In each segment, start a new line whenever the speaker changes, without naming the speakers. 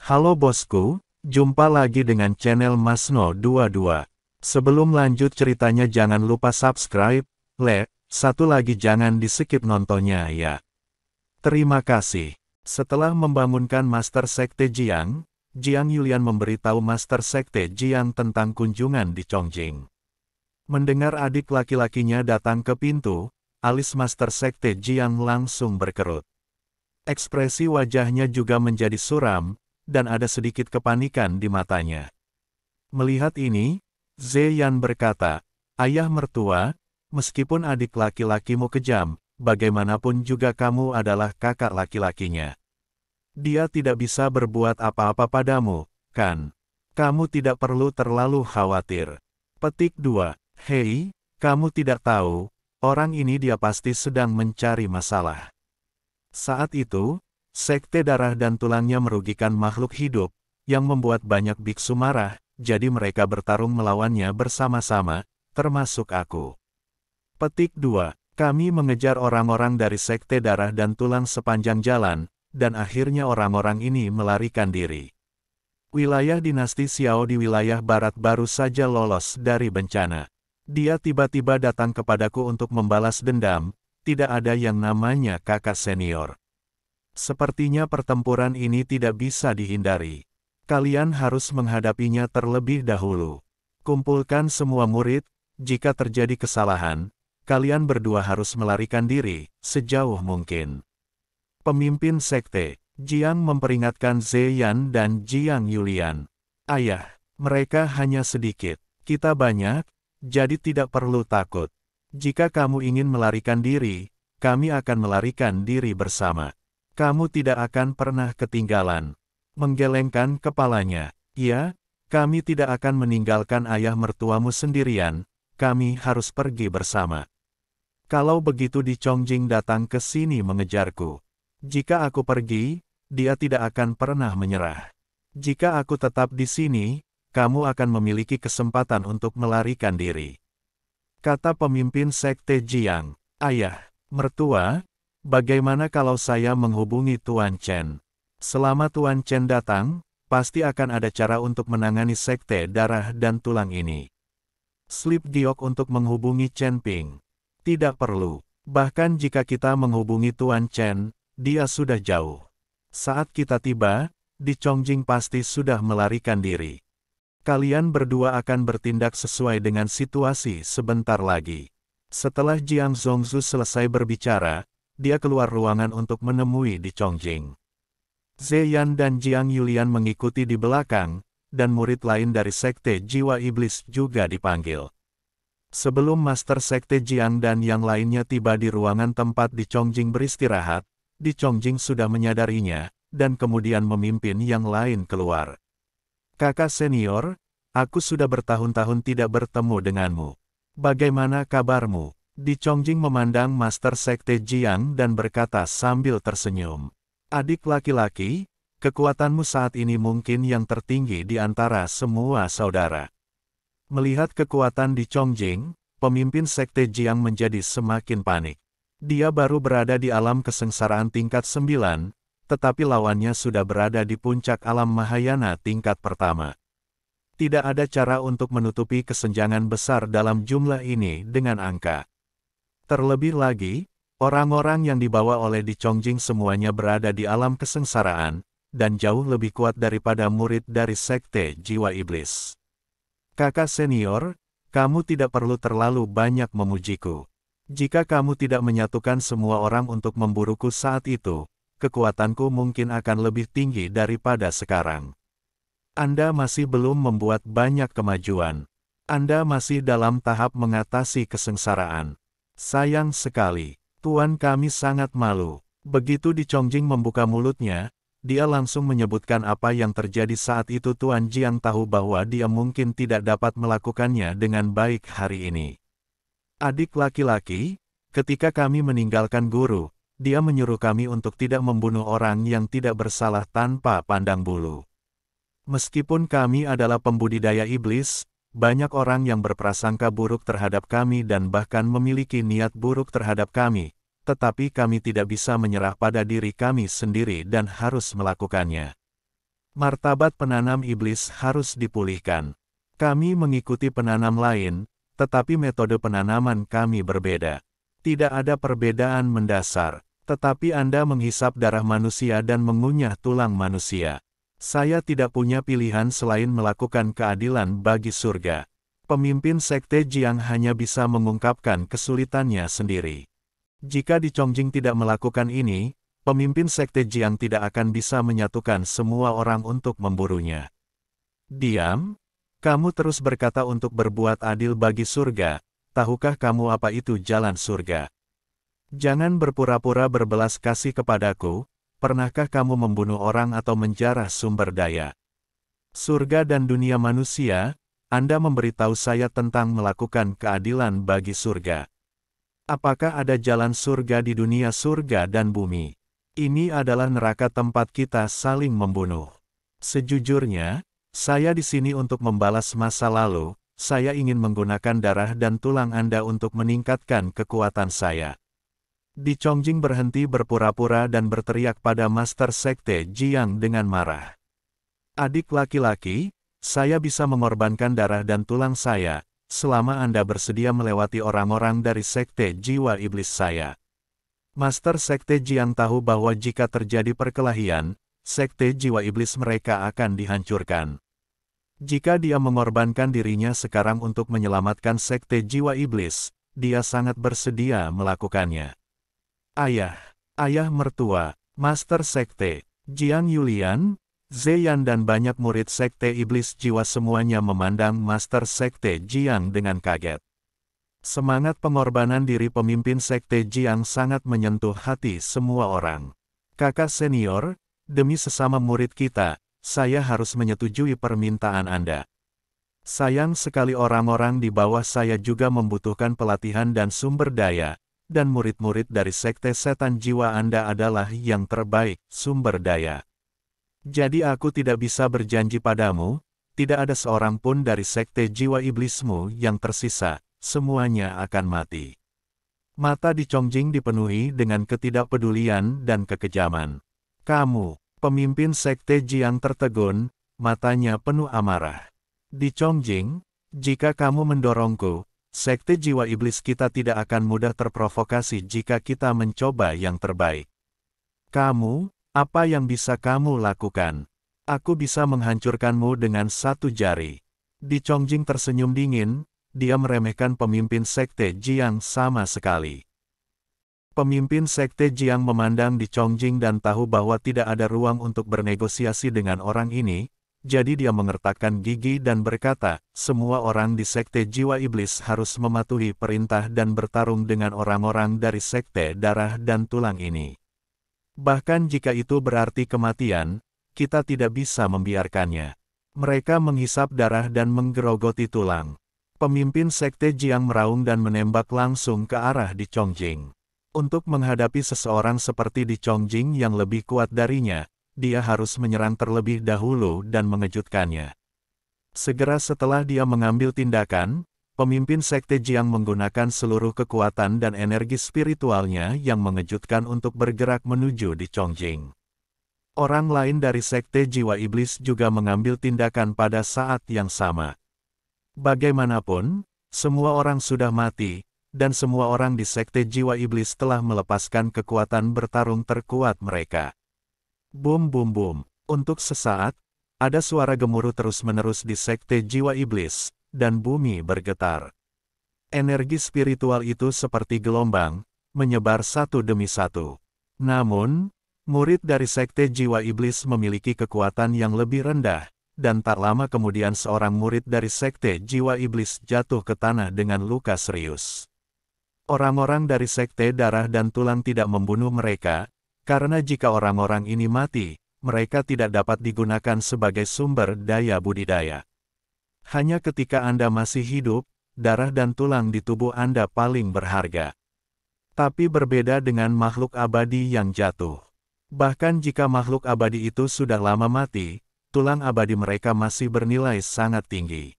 Halo bosku, jumpa lagi dengan channel Masno22. Sebelum lanjut ceritanya jangan lupa subscribe, like, satu lagi jangan di-skip nontonnya ya. Terima kasih. Setelah membangunkan Master Sekte Jiang, Jiang Yulian memberitahu Master Sekte Jiang tentang kunjungan di Chongjing. Mendengar adik laki-lakinya datang ke pintu, alis Master Sekte Jiang langsung berkerut. Ekspresi wajahnya juga menjadi suram, dan ada sedikit kepanikan di matanya. Melihat ini, Zeyan berkata, "Ayah mertua, meskipun adik laki-lakimu kejam, bagaimanapun juga kamu adalah kakak laki-lakinya. Dia tidak bisa berbuat apa-apa padamu, kan? Kamu tidak perlu terlalu khawatir." Petik 2. Hei, kamu tidak tahu, orang ini dia pasti sedang mencari masalah. Saat itu, Sekte Darah dan Tulangnya merugikan makhluk hidup, yang membuat banyak biksu marah, jadi mereka bertarung melawannya bersama-sama, termasuk aku. Petik 2. Kami mengejar orang-orang dari Sekte Darah dan Tulang sepanjang jalan, dan akhirnya orang-orang ini melarikan diri. Wilayah dinasti Xiao di wilayah barat baru saja lolos dari bencana. Dia tiba-tiba datang kepadaku untuk membalas dendam, tidak ada yang namanya kakak senior. Sepertinya pertempuran ini tidak bisa dihindari. Kalian harus menghadapinya terlebih dahulu. Kumpulkan semua murid, jika terjadi kesalahan, kalian berdua harus melarikan diri, sejauh mungkin. Pemimpin Sekte, Jiang memperingatkan Zeyan dan Jiang Yulian. Ayah, mereka hanya sedikit, kita banyak, jadi tidak perlu takut. Jika kamu ingin melarikan diri, kami akan melarikan diri bersama. Kamu tidak akan pernah ketinggalan. Menggelengkan kepalanya. Ya, kami tidak akan meninggalkan ayah mertuamu sendirian, kami harus pergi bersama. Kalau begitu di Chongjing datang ke sini mengejarku. Jika aku pergi, dia tidak akan pernah menyerah. Jika aku tetap di sini, kamu akan memiliki kesempatan untuk melarikan diri. Kata pemimpin Sekte Jiang. Ayah, mertua, bagaimana kalau saya menghubungi Tuan Chen? Selama Tuan Chen datang, pasti akan ada cara untuk menangani Sekte Darah dan Tulang ini. Slip giok untuk menghubungi Chen Ping. Tidak perlu. Bahkan jika kita menghubungi Tuan Chen, dia sudah jauh. Saat kita tiba, di Chongjing pasti sudah melarikan diri. Kalian berdua akan bertindak sesuai dengan situasi sebentar lagi. Setelah Jiang Zongzu selesai berbicara, dia keluar ruangan untuk menemui di Chongjing. Zeyan dan Jiang Yulian mengikuti di belakang, dan murid lain dari Sekte Jiwa Iblis juga dipanggil. Sebelum Master Sekte Jiang dan yang lainnya tiba di ruangan tempat di Chongjing beristirahat, di Chongjing sudah menyadarinya, dan kemudian memimpin yang lain keluar. Kakak senior, aku sudah bertahun-tahun tidak bertemu denganmu. Bagaimana kabarmu? Di Chongjing memandang Master Sekte Jiang dan berkata sambil tersenyum. Adik laki-laki, kekuatanmu saat ini mungkin yang tertinggi di antara semua saudara. Melihat kekuatan di Chongjing, pemimpin Sekte Jiang menjadi semakin panik. Dia baru berada di alam kesengsaraan tingkat 9, tetapi lawannya sudah berada di puncak alam Mahayana tingkat pertama. Tidak ada cara untuk menutupi kesenjangan besar dalam jumlah ini dengan angka. Terlebih lagi, orang-orang yang dibawa oleh di Chongjing semuanya berada di alam kesengsaraan, dan jauh lebih kuat daripada murid dari Sekte Jiwa Iblis. Kakak senior, kamu tidak perlu terlalu banyak memujiku. Jika kamu tidak menyatukan semua orang untuk memburuku saat itu, kekuatanku mungkin akan lebih tinggi daripada sekarang. Anda masih belum membuat banyak kemajuan. Anda masih dalam tahap mengatasi kesengsaraan. Sayang sekali, Tuan kami sangat malu. Begitu di Chongjing membuka mulutnya, dia langsung menyebutkan apa yang terjadi saat itu. Tuan Jiang tahu bahwa dia mungkin tidak dapat melakukannya dengan baik hari ini. Adik laki-laki, ketika kami meninggalkan guru, dia menyuruh kami untuk tidak membunuh orang yang tidak bersalah tanpa pandang bulu. Meskipun kami adalah pembudidaya iblis, banyak orang yang berprasangka buruk terhadap kami dan bahkan memiliki niat buruk terhadap kami, tetapi kami tidak bisa menyerah pada diri kami sendiri dan harus melakukannya. Martabat penanam iblis harus dipulihkan. Kami mengikuti penanam lain, tetapi metode penanaman kami berbeda. Tidak ada perbedaan mendasar, tetapi Anda menghisap darah manusia dan mengunyah tulang manusia. Saya tidak punya pilihan selain melakukan keadilan bagi surga. Pemimpin Sekte Jiang hanya bisa mengungkapkan kesulitannya sendiri. Jika di Chongjing tidak melakukan ini, pemimpin Sekte Jiang tidak akan bisa menyatukan semua orang untuk memburunya. Diam? Kamu terus berkata untuk berbuat adil bagi surga. Tahukah kamu apa itu jalan surga? Jangan berpura-pura berbelas kasih kepadaku. Pernahkah kamu membunuh orang atau menjarah sumber daya? Surga dan dunia manusia, Anda memberitahu saya tentang melakukan keadilan bagi surga. Apakah ada jalan surga di dunia surga dan bumi? Ini adalah neraka tempat kita saling membunuh. Sejujurnya, saya di sini untuk membalas masa lalu. Saya ingin menggunakan darah dan tulang Anda untuk meningkatkan kekuatan saya. Di Chongjing berhenti berpura-pura dan berteriak pada Master Sekte Jiang dengan marah. Adik laki-laki, saya bisa mengorbankan darah dan tulang saya, selama Anda bersedia melewati orang-orang dari Sekte Jiwa Iblis saya. Master Sekte Jiang tahu bahwa jika terjadi perkelahian, Sekte Jiwa Iblis mereka akan dihancurkan. Jika dia mengorbankan dirinya sekarang untuk menyelamatkan Sekte Jiwa Iblis, dia sangat bersedia melakukannya. Ayah mertua, Master Sekte, Jiang Yulian, Zeyan dan banyak murid Sekte Iblis Jiwa semuanya memandang Master Sekte Jiang dengan kaget. Semangat pengorbanan diri pemimpin Sekte Jiang sangat menyentuh hati semua orang. Kakak senior, demi sesama murid kita, saya harus menyetujui permintaan Anda. Sayang sekali orang-orang di bawah saya juga membutuhkan pelatihan dan sumber daya, dan murid-murid dari Sekte Setan Jiwa Anda adalah yang terbaik, sumber daya. Jadi aku tidak bisa berjanji padamu, tidak ada seorang pun dari Sekte Jiwa Iblismu yang tersisa, semuanya akan mati. Mata di Chongjing dipenuhi dengan ketidakpedulian dan kekejaman. Kamu, pemimpin Sekte Jiang tertegun, matanya penuh amarah. Di Chongjing, jika kamu mendorongku, Sekte Jiwa Iblis kita tidak akan mudah terprovokasi jika kita mencoba yang terbaik. Kamu, apa yang bisa kamu lakukan? Aku bisa menghancurkanmu dengan satu jari. Di Chongjing tersenyum dingin, dia meremehkan pemimpin Sekte Jiang sama sekali. Pemimpin Sekte Jiang memandang di Chongjing dan tahu bahwa tidak ada ruang untuk bernegosiasi dengan orang ini, jadi dia mengertakkan gigi dan berkata, semua orang di Sekte Jiwa Iblis harus mematuhi perintah dan bertarung dengan orang-orang dari Sekte Darah dan Tulang ini. Bahkan jika itu berarti kematian, kita tidak bisa membiarkannya. Mereka menghisap darah dan menggerogoti tulang. Pemimpin Sekte Jiang meraung dan menembak langsung ke arah di Chongjing. Untuk menghadapi seseorang seperti di Chongjing yang lebih kuat darinya, dia harus menyerang terlebih dahulu dan mengejutkannya. Segera setelah dia mengambil tindakan, pemimpin Sekte Jiang menggunakan seluruh kekuatan dan energi spiritualnya yang mengejutkan untuk bergerak menuju di Chongjing. Orang lain dari Sekte Jiwa Iblis juga mengambil tindakan pada saat yang sama. Bagaimanapun, semua orang sudah mati, dan semua orang di Sekte Jiwa Iblis telah melepaskan kekuatan bertarung terkuat mereka. Bum bum bum. Untuk sesaat, ada suara gemuruh terus-menerus di Sekte Jiwa Iblis, dan bumi bergetar. Energi spiritual itu seperti gelombang, menyebar satu demi satu. Namun, murid dari Sekte Jiwa Iblis memiliki kekuatan yang lebih rendah, dan tak lama kemudian seorang murid dari Sekte Jiwa Iblis jatuh ke tanah dengan luka serius. Orang-orang dari Sekte Darah dan Tulang tidak membunuh mereka, karena jika orang-orang ini mati, mereka tidak dapat digunakan sebagai sumber daya budidaya. Hanya ketika Anda masih hidup, darah dan tulang di tubuh Anda paling berharga. Tapi berbeda dengan makhluk abadi yang jatuh. Bahkan jika makhluk abadi itu sudah lama mati, tulang abadi mereka masih bernilai sangat tinggi.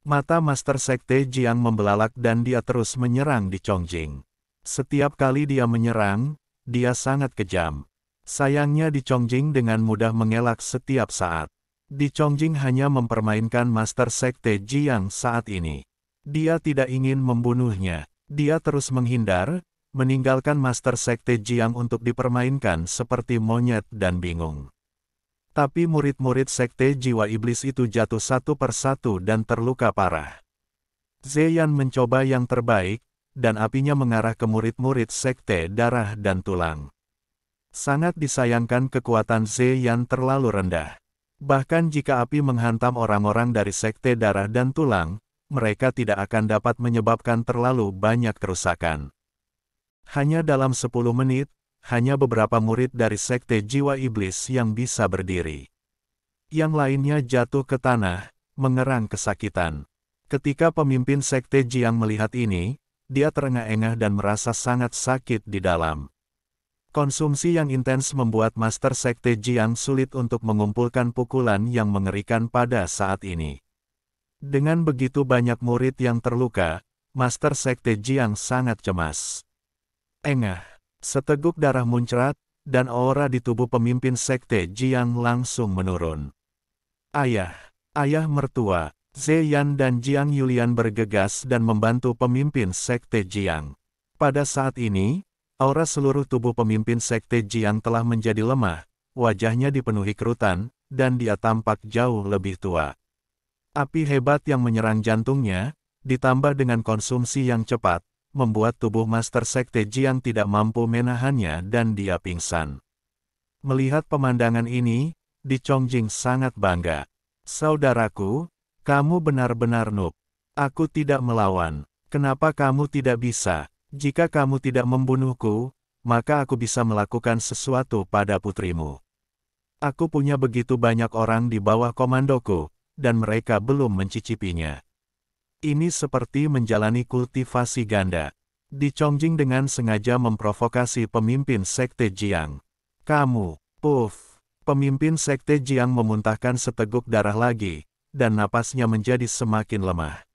Mata Master Sekte Jiang membelalak dan dia terus menyerang di Chongjing. Setiap kali dia menyerang, dia sangat kejam. Sayangnya Di Chongjing dengan mudah mengelak setiap saat. Di Chongjing hanya mempermainkan Master Sekte Jiang saat ini. Dia tidak ingin membunuhnya. Dia terus menghindar, meninggalkan Master Sekte Jiang untuk dipermainkan seperti monyet dan bingung. Tapi murid-murid Sekte Jiwa Iblis itu jatuh satu persatu dan terluka parah. Zeyan mencoba yang terbaik, dan apinya mengarah ke murid-murid Sekte Darah dan Tulang. Sangat disayangkan kekuatan Zeyan terlalu rendah. Bahkan jika api menghantam orang-orang dari Sekte Darah dan Tulang, mereka tidak akan dapat menyebabkan terlalu banyak kerusakan. Hanya dalam 10 menit, hanya beberapa murid dari Sekte Jiwa Iblis yang bisa berdiri. Yang lainnya jatuh ke tanah, mengerang kesakitan. Ketika pemimpin Sekte Jiang melihat ini, dia terengah-engah dan merasa sangat sakit di dalam. Konsumsi yang intens membuat Master Sekte Jiang sulit untuk mengumpulkan pukulan yang mengerikan pada saat ini. Dengan begitu banyak murid yang terluka, Master Sekte Jiang sangat cemas. Engah. Seteguk darah muncrat, dan aura di tubuh pemimpin Sekte Jiang langsung menurun. Ayah mertua, Zeyan dan Jiang Yulian bergegas dan membantu pemimpin Sekte Jiang. Pada saat ini, aura seluruh tubuh pemimpin Sekte Jiang telah menjadi lemah, wajahnya dipenuhi kerutan, dan dia tampak jauh lebih tua. Api hebat yang menyerang jantungnya, ditambah dengan konsumsi yang cepat, membuat tubuh Master Sekte Jiang tidak mampu menahannya dan dia pingsan. Melihat pemandangan ini, Di Chongjing sangat bangga. Saudaraku, kamu benar-benar noob. Aku tidak melawan. Kenapa kamu tidak bisa? Jika kamu tidak membunuhku, maka aku bisa melakukan sesuatu pada putrimu. Aku punya begitu banyak orang di bawah komandoku, dan mereka belum mencicipinya. Ini seperti menjalani kultivasi ganda. Di Chongjing dengan sengaja memprovokasi pemimpin Sekte Jiang. Kamu, puff. Pemimpin Sekte Jiang memuntahkan seteguk darah lagi, dan napasnya menjadi semakin lemah.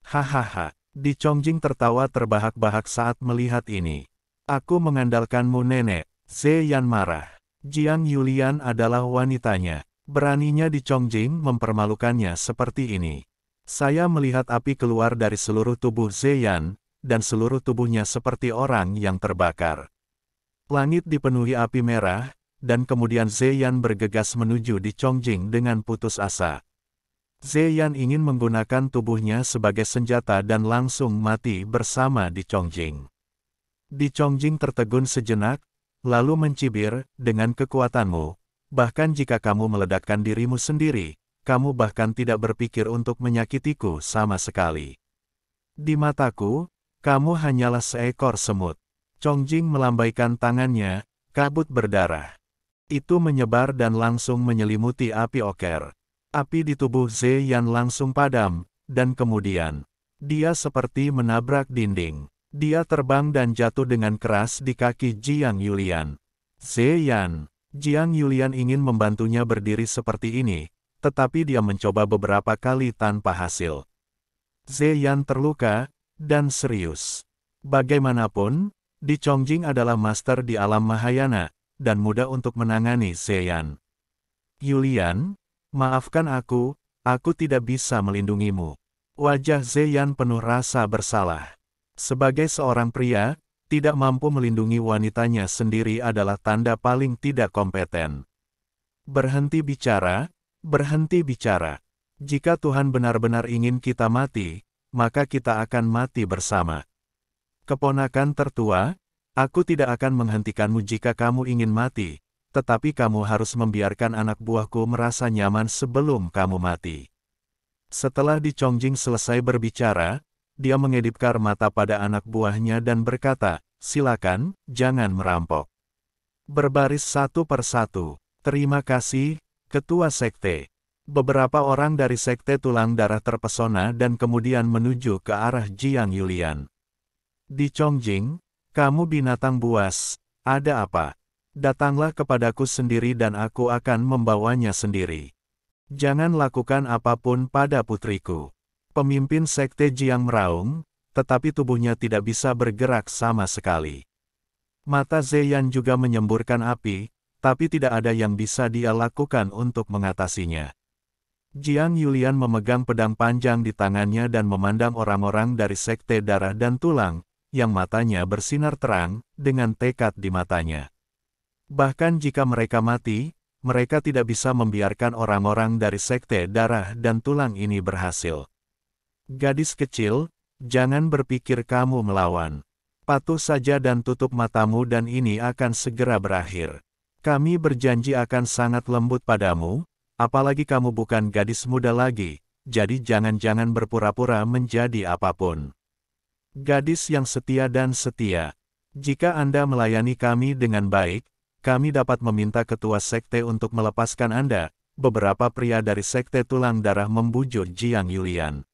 Hahaha, Di Chongjing tertawa terbahak-bahak saat melihat ini. Aku mengandalkanmu nenek, Zeyan marah. Jiang Yulian adalah wanitanya. Beraninya Di Chongjing mempermalukannya seperti ini. Saya melihat api keluar dari seluruh tubuh Zeyan, dan seluruh tubuhnya seperti orang yang terbakar. Langit dipenuhi api merah, dan kemudian Zeyan bergegas menuju Di Chongjing dengan putus asa. Zeyan ingin menggunakan tubuhnya sebagai senjata dan langsung mati bersama Di Chongjing. Di Chongjing tertegun sejenak, lalu mencibir, dengan kekuatanmu, bahkan jika kamu meledakkan dirimu sendiri, kamu bahkan tidak berpikir untuk menyakitiku sama sekali. Di mataku, kamu hanyalah seekor semut. Chongjing melambaikan tangannya, kabut berdarah. Itu menyebar dan langsung menyelimuti api oker. Api di tubuh Zeyan langsung padam, dan kemudian, dia seperti menabrak dinding. Dia terbang dan jatuh dengan keras di kaki Jiang Yulian. Zeyan, Jiang Yulian ingin membantunya berdiri seperti ini, tetapi dia mencoba beberapa kali tanpa hasil. Zeyan terluka, dan serius. Bagaimanapun, Di Chongjing adalah master di alam Mahayana, dan mudah untuk menangani Zeyan. Yulian, maafkan aku tidak bisa melindungimu. Wajah Zeyan penuh rasa bersalah. Sebagai seorang pria, tidak mampu melindungi wanitanya sendiri adalah tanda paling tidak kompeten. Berhenti bicara. Berhenti bicara. Jika Tuhan benar-benar ingin kita mati, maka kita akan mati bersama. Keponakan tertua, aku tidak akan menghentikanmu jika kamu ingin mati, tetapi kamu harus membiarkan anak buahku merasa nyaman sebelum kamu mati. Setelah Di Chongjing selesai berbicara, dia mengedipkan mata pada anak buahnya dan berkata, silakan, jangan merampok. Berbaris satu persatu. Terima kasih, Ketua Sekte. Beberapa orang dari Sekte Tulang Darah terpesona dan kemudian menuju ke arah Jiang Yulian. Di Chongjing, kamu binatang buas, ada apa? Datanglah kepadaku sendiri dan aku akan membawanya sendiri. Jangan lakukan apapun pada putriku. Pemimpin Sekte Jiang meraung, tetapi tubuhnya tidak bisa bergerak sama sekali. Mata Zeyan juga menyemburkan api, tapi tidak ada yang bisa dia lakukan untuk mengatasinya. Jiang Yulian memegang pedang panjang di tangannya dan memandang orang-orang dari Sekte Darah dan Tulang, yang matanya bersinar terang, dengan tekad di matanya. Bahkan jika mereka mati, mereka tidak bisa membiarkan orang-orang dari Sekte Darah dan Tulang ini berhasil. Gadis kecil, jangan berpikir kamu melawan. Patuh saja dan tutup matamu dan ini akan segera berakhir. Kami berjanji akan sangat lembut padamu, apalagi kamu bukan gadis muda lagi, jadi jangan-jangan berpura-pura menjadi apapun. Gadis yang setia dan setia. Jika Anda melayani kami dengan baik, kami dapat meminta ketua sekte untuk melepaskan Anda. Beberapa pria dari Sekte Tulang Darah membujuk Jiang Yulian.